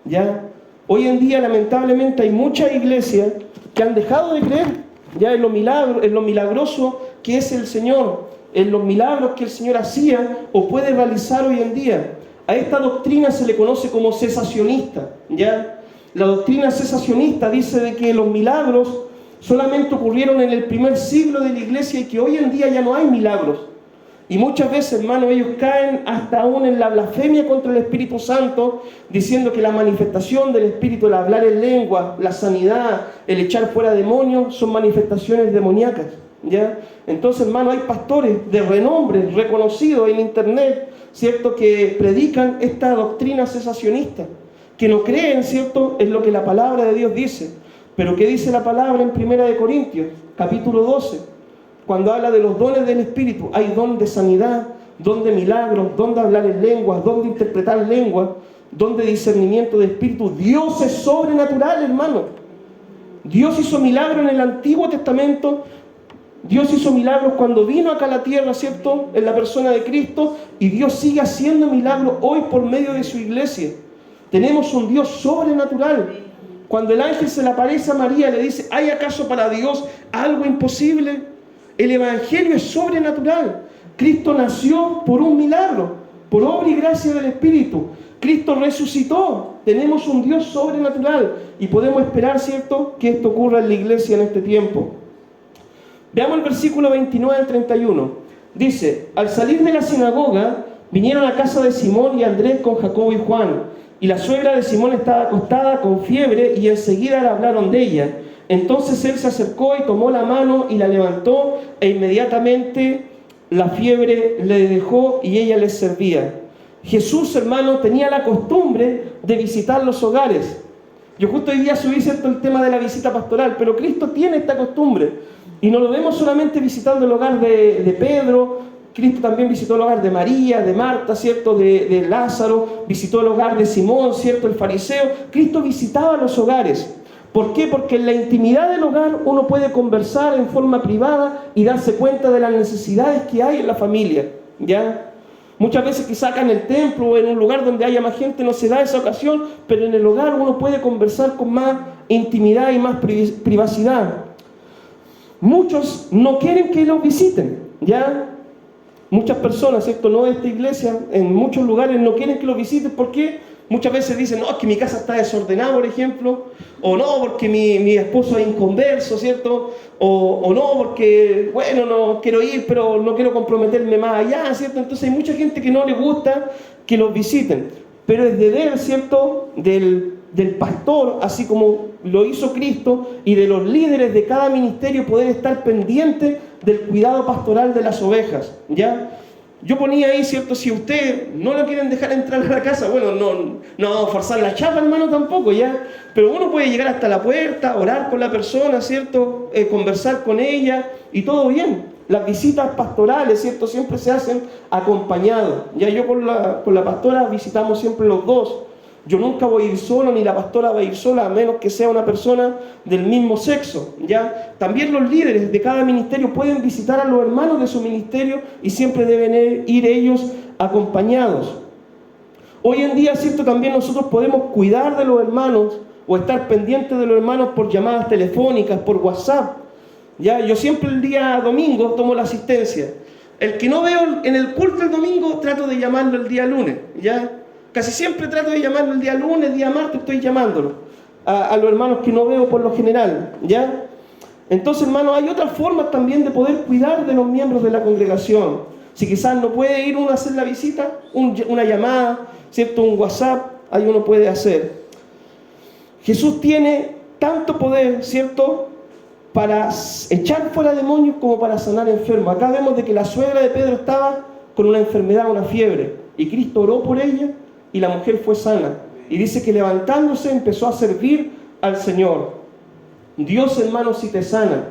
¿ya? Hoy en día, lamentablemente, hay muchas iglesias que han dejado de creer ya en lo milagroso que es el Señor, en los milagros que el Señor hacía o puede realizar hoy en día. A esta doctrina se le conoce como cesacionista, ¿ya? La doctrina cesacionista dice de que los milagros solamente ocurrieron en el primer siglo de la iglesia y que hoy en día ya no hay milagros. Y muchas veces, hermano, ellos caen hasta aún en la blasfemia contra el Espíritu Santo, diciendo que la manifestación del Espíritu, el hablar en lengua, la sanidad, el echar fuera demonios, son manifestaciones demoníacas, ¿ya? Entonces, hermano, hay pastores de renombre, reconocidos en internet, ¿cierto?, que predican esta doctrina cesacionista, que no creen, ¿cierto?, en lo que la palabra de Dios dice. Pero ¿qué dice la palabra en 1 Corintios, capítulo 12? Cuando habla de los dones del Espíritu, hay don de sanidad, don de milagros, don de hablar en lenguas, don de interpretar lenguas, don de discernimiento de espíritu. Dios es sobrenatural, hermano. Dios hizo milagros en el Antiguo Testamento. Dios hizo milagros cuando vino acá a la tierra, ¿cierto?, en la persona de Cristo, y Dios sigue haciendo milagros hoy por medio de su iglesia. Tenemos un Dios sobrenatural. Cuando el ángel se le aparece a María, le dice, ¿hay acaso para Dios algo imposible? El Evangelio es sobrenatural. Cristo nació por un milagro, por obra y gracia del Espíritu. Cristo resucitó. Tenemos un Dios sobrenatural y podemos esperar, ¿cierto?, que esto ocurra en la iglesia en este tiempo. Veamos el versículo 29 al 31. Dice, al salir de la sinagoga, vinieron a casa de Simón y Andrés con Jacobo y Juan. Y la suegra de Simón estaba acostada con fiebre y enseguida le hablaron de ella. Entonces él se acercó y tomó la mano y la levantó, e inmediatamente la fiebre le dejó y ella les servía. Jesús, hermano, tenía la costumbre de visitar los hogares. Yo justo hoy día subí, ¿cierto?, el tema de la visita pastoral, pero Cristo tiene esta costumbre. Y no lo vemos solamente visitando el hogar de Pedro. Cristo también visitó el hogar de María, de Marta, ¿cierto?, de Lázaro, visitó el hogar de Simón, ¿cierto?, el fariseo. Cristo visitaba los hogares. ¿Por qué? Porque en la intimidad del hogar uno puede conversar en forma privada y darse cuenta de las necesidades que hay en la familia, ¿ya? Muchas veces quizá acá en el templo o en un lugar donde haya más gente no se da esa ocasión, pero en el hogar uno puede conversar con más intimidad y más privacidad. Muchos no quieren que los visiten, ¿ya? Muchas personas, ¿cierto?, no de esta iglesia, en muchos lugares no quieren que los visiten. ¿Por qué? Muchas veces dicen, no, es que mi casa está desordenada, por ejemplo, o no, porque mi esposo es inconverso, ¿cierto? O no, porque, bueno, no quiero ir, pero no quiero comprometerme más allá, ¿cierto? Entonces hay mucha gente que no le gusta que los visiten. Pero es deber, ¿cierto?, del pastor, así como lo hizo Cristo, y de los líderes de cada ministerio, poder estar pendiente del cuidado pastoral de las ovejas, ¿ya? Yo ponía ahí, ¿cierto? Si usted no lo quieren dejar entrar a la casa, bueno, no vamos a forzar la chapa, hermano, tampoco, ¿ya? Pero uno puede llegar hasta la puerta, orar con la persona, ¿cierto? Conversar con ella y todo bien. Las visitas pastorales, ¿cierto? Siempre se hacen acompañados. Ya yo con la pastora visitamos siempre los dos. Yo nunca voy a ir solo, ni la pastora va a ir sola, a menos que sea una persona del mismo sexo, ¿ya? También los líderes de cada ministerio pueden visitar a los hermanos de su ministerio y siempre deben ir ellos acompañados. Hoy en día, ¿cierto? También nosotros podemos cuidar de los hermanos o estar pendientes de los hermanos por llamadas telefónicas, por WhatsApp, ¿ya? Yo siempre el día domingo tomo la asistencia. El que no veo en el culto el domingo, trato de llamarlo el día lunes, ¿ya? Casi siempre trato de llamarlo el día lunes, el día martes, estoy llamándolo a los hermanos que no veo por lo general, ¿ya? Entonces, hermanos, hay otras formas también de poder cuidar de los miembros de la congregación. Si quizás no puede ir uno a hacer la visita, una llamada, ¿cierto? Un WhatsApp, ahí uno puede hacer. Jesús tiene tanto poder, ¿cierto?, para echar fuera demonios como para sanar enfermos. Acá vemos de que la suegra de Pedro estaba con una enfermedad, una fiebre, y Cristo oró por ella y la mujer fue sana. Y dice que levantándose empezó a servir al Señor. Dios, hermano, si te sana,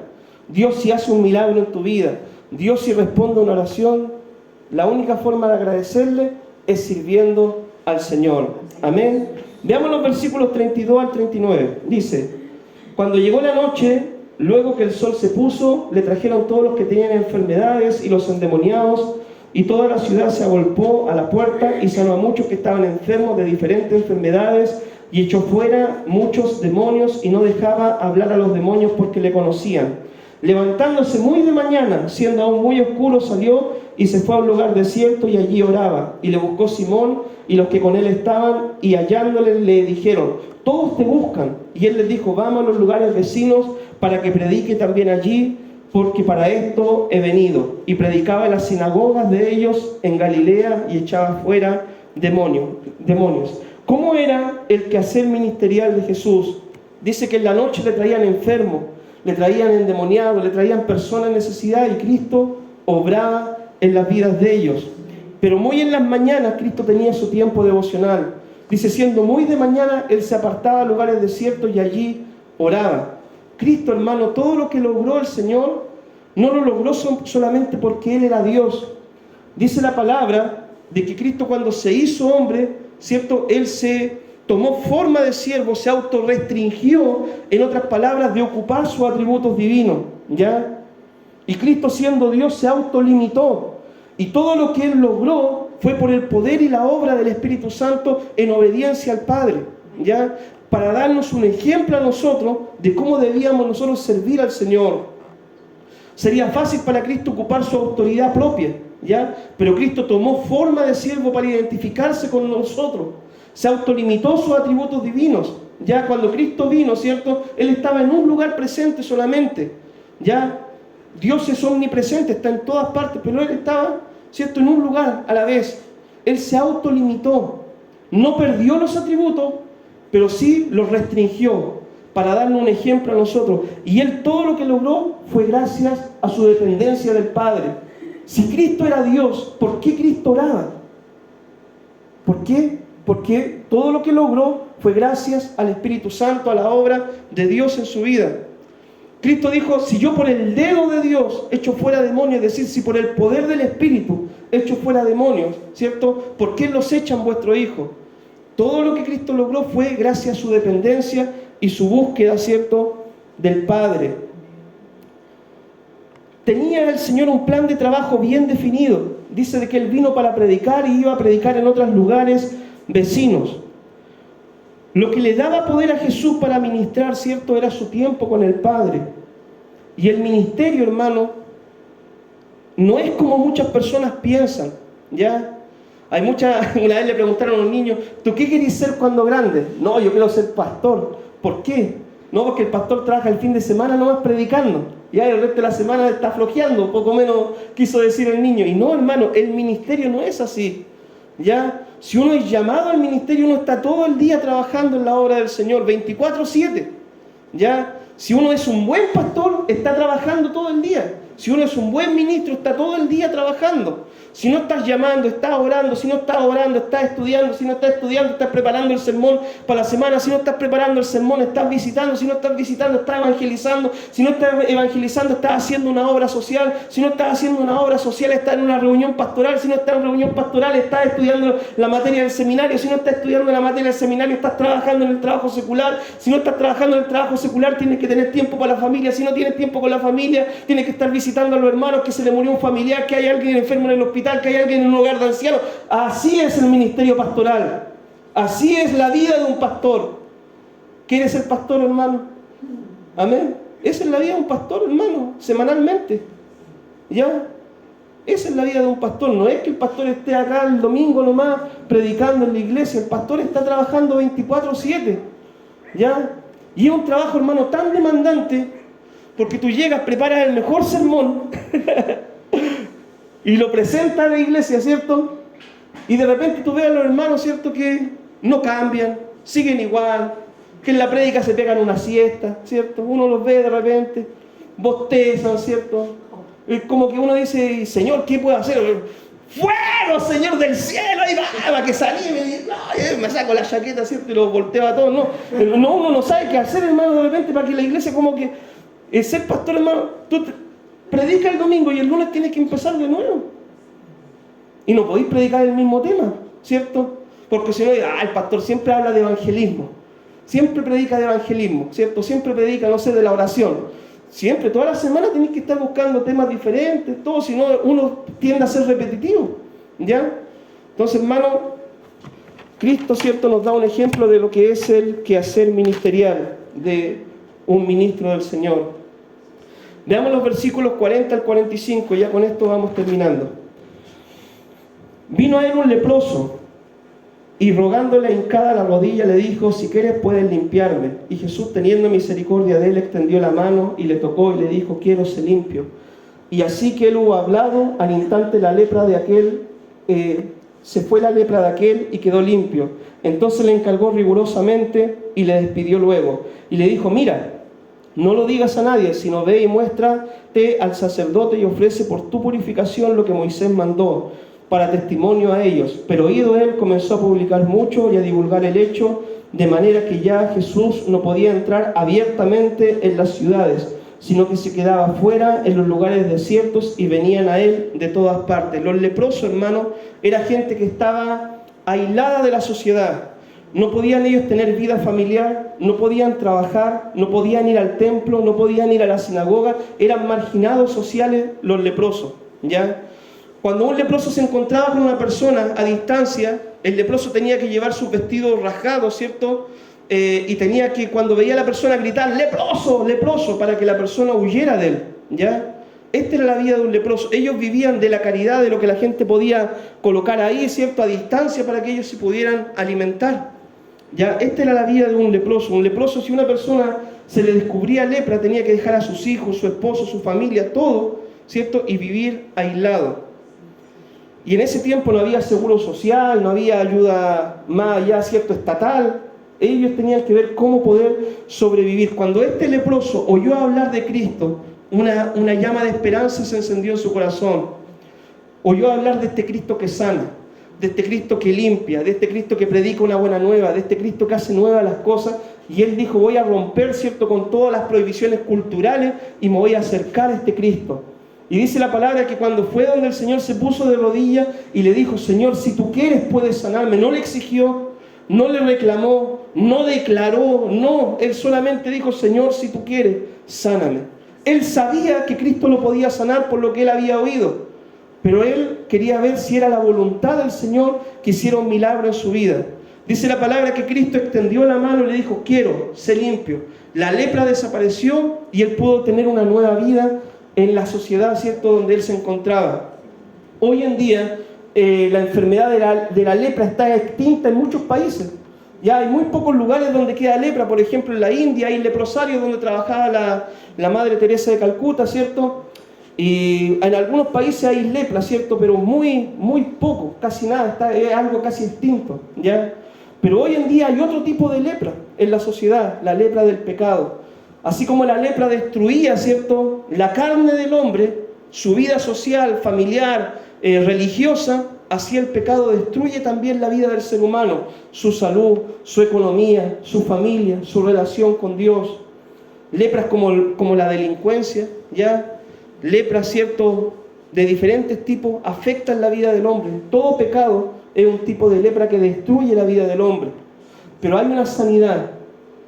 Dios si hace un milagro en tu vida, Dios si responde a una oración, la única forma de agradecerle es sirviendo al Señor. Amén. Veamos los versículos 32 al 39. Dice: cuando llegó la noche, luego que el sol se puso, le trajeron todos los que tenían enfermedades y los endemoniados, y toda la ciudad se agolpó a la puerta y sanó a muchos que estaban enfermos de diferentes enfermedades y echó fuera muchos demonios y no dejaba hablar a los demonios porque le conocían. Levantándose muy de mañana, siendo aún muy oscuro, salió y se fue a un lugar desierto y allí oraba. Y le buscó Simón y los que con él estaban, y hallándole le dijeron: todos te buscan. Y él les dijo: vamos a los lugares vecinos para que predique también allí, porque para esto he venido. Y predicaba en las sinagogas de ellos en Galilea y echaba fuera demonios. ¿Cómo era el quehacer ministerial de Jesús? Dice que en la noche le traían enfermos, le traían endemoniados, le traían personas en necesidad, y Cristo obraba en las vidas de ellos. Pero muy en las mañanas Cristo tenía su tiempo devocional. Dice, siendo muy de mañana, Él se apartaba a lugares desiertos y allí oraba. Cristo, hermano, todo lo que logró el Señor, no lo logró solamente porque Él era Dios. Dice la palabra de que Cristo, cuando se hizo hombre, ¿cierto?, Él se tomó forma de siervo, se autorrestringió, en otras palabras, de ocupar sus atributos divinos, ¿ya? Y Cristo, siendo Dios, se autolimitó. Y todo lo que Él logró fue por el poder y la obra del Espíritu Santo en obediencia al Padre, ¿ya? Para darnos un ejemplo a nosotros de cómo debíamos nosotros servir al Señor. Sería fácil para Cristo ocupar su autoridad propia, ¿ya? Pero Cristo tomó forma de siervo para identificarse con nosotros. Se autolimitó sus atributos divinos. Ya cuando Cristo vino, ¿cierto?, Él estaba en un lugar presente solamente. Ya Dios es omnipresente, está en todas partes, pero Él estaba, ¿cierto?, en un lugar a la vez. Él se autolimitó. No perdió los atributos, pero sí los restringió para darnos un ejemplo a nosotros. Y Él todo lo que logró fue gracias a su dependencia del Padre. Si Cristo era Dios, ¿por qué Cristo oraba? ¿Por qué? Porque todo lo que logró fue gracias al Espíritu Santo, a la obra de Dios en su vida. Cristo dijo, si yo por el dedo de Dios echo fuera demonios, es decir, si por el poder del Espíritu echo fuera demonios, ¿cierto?, ¿por qué los echan vuestros hijos? Todo lo que Cristo logró fue gracias a su dependencia y su búsqueda, ¿cierto?, del Padre. Tenía el Señor un plan de trabajo bien definido. Dice de que Él vino para predicar y iba a predicar en otros lugares vecinos. Lo que le daba poder a Jesús para ministrar, ¿cierto?, era su tiempo con el Padre. Y el ministerio, hermano, no es como muchas personas piensan, ¿ya? Una vez le preguntaron a los niños, ¿tú qué querés ser cuando grande? No, yo quiero ser pastor. ¿Por qué? No, porque el pastor trabaja el fin de semana nomás predicando. Ya el resto de la semana está flojeando, poco menos quiso decir el niño. Y no, hermano, el ministerio no es así. ¿Ya? Si uno es llamado al ministerio, uno está todo el día trabajando en la obra del Señor, 24/7. ¿Ya? Si uno es un buen pastor, está trabajando todo el día. Si uno es un buen ministro, está todo el día trabajando. Si no estás llamando, estás orando, si no estás orando, estás estudiando, si no estás estudiando, estás preparando el sermón para la semana, si no estás preparando el sermón, estás visitando, si no estás visitando, estás evangelizando, si no estás evangelizando, estás haciendo una obra social, si no estás haciendo una obra social, estás en una reunión pastoral, si no estás en reunión pastoral, estás estudiando la materia del seminario, si no estás estudiando la materia del seminario, estás trabajando en el trabajo secular, si no estás trabajando en el trabajo secular, tienes que tener tiempo para la familia, si no tienes tiempo con la familia, tienes que estar visitando a los hermanos, que se le murió un familiar, que hay alguien enfermo en el hospital, que hay alguien en un hogar de ancianos. Así es el ministerio pastoral. Así es la vida de un pastor. ¿Quieres ser pastor, hermano? Amén. Esa es la vida de un pastor, hermano, semanalmente. ¿Ya? Esa es la vida de un pastor. No es que el pastor esté acá el domingo nomás predicando en la iglesia. El pastor está trabajando 24/7. ¿Ya? Y es un trabajo, hermano, tan demandante, porque tú llegas, preparas el mejor sermón y lo presentas a la iglesia, ¿cierto? Y de repente tú ves a los hermanos, ¿cierto?, que no cambian, siguen igual, que en la prédica se pegan una siesta, ¿cierto? Uno los ve de repente, bostezan, ¿cierto? Y como que uno dice, Señor, ¿qué puedo hacer? ¡Fuego, Señor del cielo! Ahí va, que salí, me saco la chaqueta, ¿cierto? Y lo volteo a todos. No, uno no sabe qué hacer, hermano, de repente, para que la iglesia como que... ser pastor, hermano, tú predicas el domingo y el lunes tienes que empezar de nuevo. Y no podéis predicar el mismo tema, ¿cierto? Porque si no, el pastor siempre habla de evangelismo. Siempre predica de evangelismo, ¿cierto? Siempre predica, no sé, de la oración. Siempre, toda la semana tienes que estar buscando temas diferentes, todo, si no, uno tiende a ser repetitivo, ¿ya? Entonces, hermano, Cristo, ¿cierto?, nos da un ejemplo de lo que es el quehacer ministerial de un ministro del Señor. Veamos los versículos 40 al 45, ya con esto vamos terminando. Vino a él un leproso, y rogándole hincada la rodilla le dijo, si quieres puedes limpiarme. Y Jesús, teniendo misericordia de él, extendió la mano y le tocó y le dijo, quiero ser limpio. Y así que él hubo hablado, al instante la lepra de aquel, se fue la lepra de aquel y quedó limpio. Entonces le encargó rigurosamente y le despidió luego. Y le dijo, mira, no lo digas a nadie, sino ve y muéstrate al sacerdote y ofrece por tu purificación lo que Moisés mandó, para testimonio a ellos. Pero oído él, comenzó a publicar mucho y a divulgar el hecho, de manera que ya Jesús no podía entrar abiertamente en las ciudades, sino que se quedaba fuera en los lugares desiertos y venían a él de todas partes. Los leprosos, hermano, era gente que estaba aislada de la sociedad. No podían ellos tener vida familiar, no podían trabajar, no podían ir al templo, no podían ir a la sinagoga. Eran marginados sociales los leprosos, ¿ya? Cuando un leproso se encontraba con una persona a distancia, el leproso tenía que llevar sus vestidos rasgados, ¿cierto? Y tenía que, cuando veía a la persona, gritar, ¡leproso, leproso!, para que la persona huyera de él, ¿ya? Esta era la vida de un leproso. Ellos vivían de la caridad, de lo que la gente podía colocar ahí, ¿cierto?, a distancia, para que ellos se pudieran alimentar, ¿ya? Esta era la vida de un leproso. Un leproso, si una persona se le descubría lepra, tenía que dejar a sus hijos, su esposo, su familia, todo, ¿cierto?, y vivir aislado. Y en ese tiempo no había seguro social, no había ayuda más allá, ¿cierto?, estatal. Ellos tenían que ver cómo poder sobrevivir. Cuando este leproso oyó hablar de Cristo, una llama de esperanza se encendió en su corazón. Oyó hablar de este Cristo que sana, de este Cristo que limpia, de este Cristo que predica una buena nueva, de este Cristo que hace nuevas las cosas. Y él dijo, voy a romper, ¿cierto?, con todas las prohibiciones culturales y me voy a acercar a este Cristo. Y dice la palabra que cuando fue donde el Señor se puso de rodillas y le dijo, Señor, si tú quieres puedes sanarme. No le exigió, no le reclamó, no declaró, no. Él solamente dijo, Señor, si tú quieres, sáname. Él sabía que Cristo lo podía sanar por lo que él había oído. Pero él quería ver si era la voluntad del Señor que hiciera un milagro en su vida. Dice la palabra que Cristo extendió la mano y le dijo, quiero, sé limpio. La lepra desapareció y él pudo tener una nueva vida en la sociedad, ¿cierto?, donde él se encontraba. Hoy en día, la enfermedad de la lepra está extinta en muchos países. Ya hay muy pocos lugares donde queda lepra. Por ejemplo, en la India hay leprosarios donde trabajaba la Madre Teresa de Calcuta, ¿cierto? Y en algunos países hay lepra, ¿cierto? Pero muy, muy poco, casi nada, es algo casi extinto, ¿ya? Pero hoy en día hay otro tipo de lepra en la sociedad, la lepra del pecado. Así como la lepra destruía, ¿cierto?, la carne del hombre, su vida social, familiar, religiosa, así el pecado destruye también la vida del ser humano, su salud, su economía, su familia, su relación con Dios. Lepras como la delincuencia, ¿ya? Lepras, ¿cierto?, de diferentes tipos afectan la vida del hombre. Todo pecado es un tipo de lepra que destruye la vida del hombre. Pero hay una sanidad,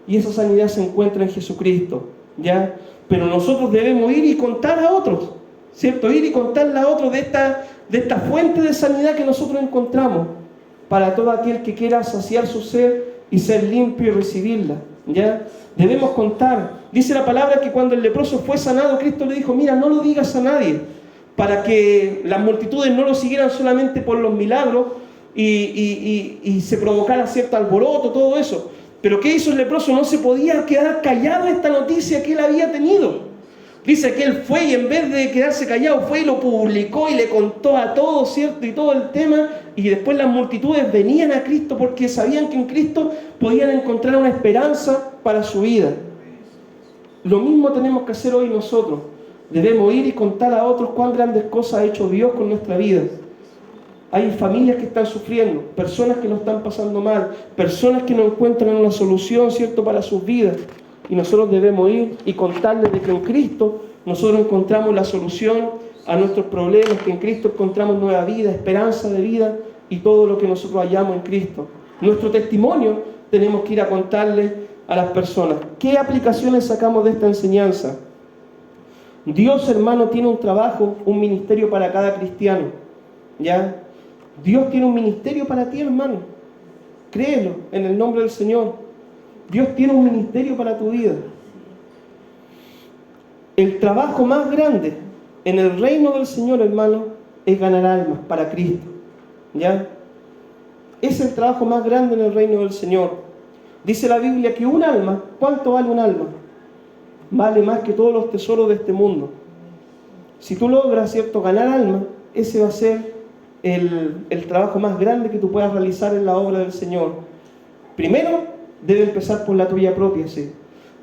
y esa sanidad se encuentra en Jesucristo, ¿ya? Pero nosotros debemos ir y contar a otros, ¿cierto? Ir y contarle a otros de esta fuente de sanidad que nosotros encontramos para todo aquel que quiera saciar su sed y ser limpio y recibirla, ¿ya? Debemos contar. Dice la palabra que cuando el leproso fue sanado, Cristo le dijo: mira, no lo digas a nadie, para que las multitudes no lo siguieran solamente por los milagros y se provocara cierto alboroto, todo eso. Pero ¿qué hizo el leproso? No se podía quedar callado esta noticia que él había tenido. Dice que él fue y en vez de quedarse callado, fue y lo publicó y le contó a todos, ¿cierto? Y todo el tema. Y después las multitudes venían a Cristo porque sabían que en Cristo podían encontrar una esperanza para su vida. Lo mismo tenemos que hacer hoy nosotros. Debemos ir y contar a otros cuán grandes cosas ha hecho Dios con nuestra vida. Hay familias que están sufriendo, personas que lo están pasando mal, personas que no encuentran una solución, ¿cierto?, para sus vidas. Y nosotros debemos ir y contarles de que en Cristo nosotros encontramos la solución a nuestros problemas, que en Cristo encontramos nueva vida, esperanza de vida y todo lo que nosotros hallamos en Cristo. Nuestro testimonio tenemos que ir a contarle a las personas. ¿Qué aplicaciones sacamos de esta enseñanza? Dios, hermano, tiene un trabajo, un ministerio para cada cristiano, ¿ya? Dios tiene un ministerio para ti, hermano. Créelo en el nombre del Señor. Dios tiene un ministerio para tu vida. El trabajo más grande en el reino del Señor, hermano, es ganar almas para Cristo, ¿ya? Es el trabajo más grande en el reino del Señor. Dice la Biblia que un alma, ¿cuánto vale un alma? Vale más que todos los tesoros de este mundo. Si tú logras, ¿cierto?, ganar alma, ese va a ser el trabajo más grande que tú puedas realizar en la obra del Señor. Primero, debe empezar por la tuya propia, ¿sí?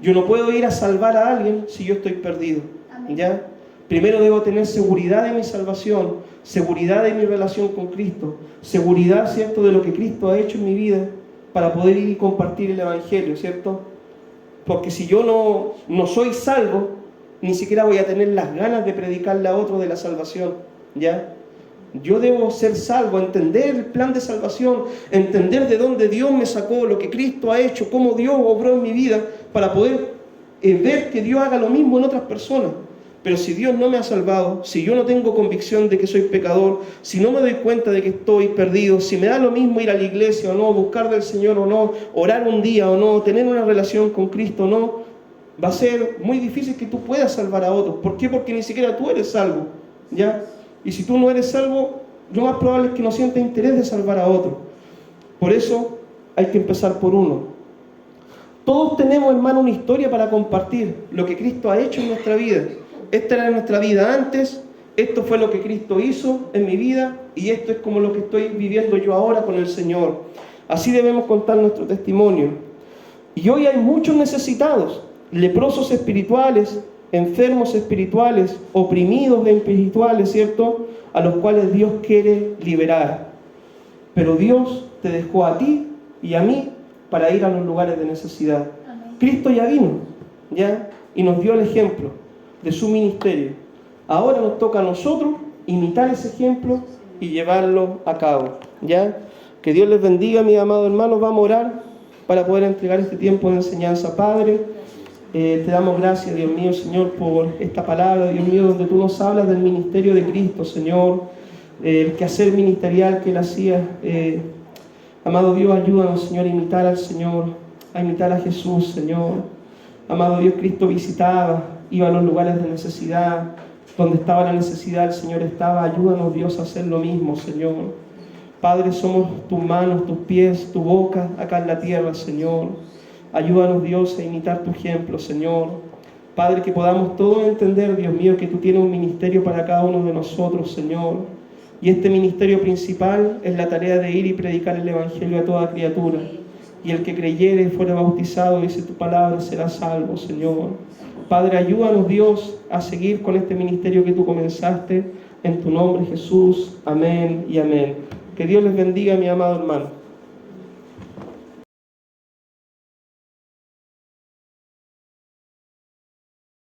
Yo no puedo ir a salvar a alguien si yo estoy perdido, ¿ya? Primero debo tener seguridad de mi salvación, seguridad de mi relación con Cristo, seguridad, ¿cierto?, de lo que Cristo ha hecho en mi vida para poder ir y compartir el Evangelio, ¿cierto? Porque si yo no soy salvo, ni siquiera voy a tener las ganas de predicarle a otro de la salvación, ¿ya? Yo debo ser salvo, entender el plan de salvación, entender de dónde Dios me sacó, lo que Cristo ha hecho, cómo Dios obró en mi vida, para poder ver que Dios haga lo mismo en otras personas. Pero si Dios no me ha salvado, si yo no tengo convicción de que soy pecador, si no me doy cuenta de que estoy perdido, si me da lo mismo ir a la iglesia o no, buscar del Señor o no, orar un día o no, tener una relación con Cristo o no, va a ser muy difícil que tú puedas salvar a otros. ¿Por qué? Porque ni siquiera tú eres salvo, ¿ya? Y si tú no eres salvo, lo más probable es que no sientas interés de salvar a otros. Por eso hay que empezar por uno. Todos tenemos, hermano, una historia para compartir, lo que Cristo ha hecho en nuestra vida. Esta era nuestra vida antes, esto fue lo que Cristo hizo en mi vida y esto es como lo que estoy viviendo yo ahora con el Señor. Así debemos contar nuestro testimonio. Y hoy hay muchos necesitados, leprosos espirituales, enfermos espirituales, oprimidos espirituales, ¿cierto?, a los cuales Dios quiere liberar. Pero Dios te dejó a ti y a mí para ir a los lugares de necesidad. Amén. Cristo ya vino, ¿ya?, y nos dio el ejemplo de su ministerio. Ahora nos toca a nosotros imitar ese ejemplo y llevarlo a cabo, ¿ya? Que Dios les bendiga, mis amados hermanos. Vamos a orar para poder entregar este tiempo de enseñanza. Padre, te damos gracias, Dios mío, Señor, por esta palabra, Dios mío, donde tú nos hablas del ministerio de Cristo, Señor, el quehacer ministerial que Él hacía. Amado Dios, ayúdanos, Señor, a imitar al Señor, a imitar a Jesús, Señor. Amado Dios, Cristo visitaba, iba a los lugares de necesidad, donde estaba la necesidad, el Señor estaba. Ayúdanos, Dios, a hacer lo mismo, Señor. Padre, somos tus manos, tus pies, tu boca acá en la tierra, Señor. Ayúdanos, Dios, a imitar tu ejemplo, Señor. Padre, que podamos todos entender, Dios mío, que tú tienes un ministerio para cada uno de nosotros, Señor. Y este ministerio principal es la tarea de ir y predicar el Evangelio a toda criatura. Y el que creyere y fuera bautizado, dice tu palabra, será salvo, Señor. Padre, ayúdanos, Dios, a seguir con este ministerio que tú comenzaste. En tu nombre, Jesús. Amén y amén. Que Dios les bendiga, mi amado hermano.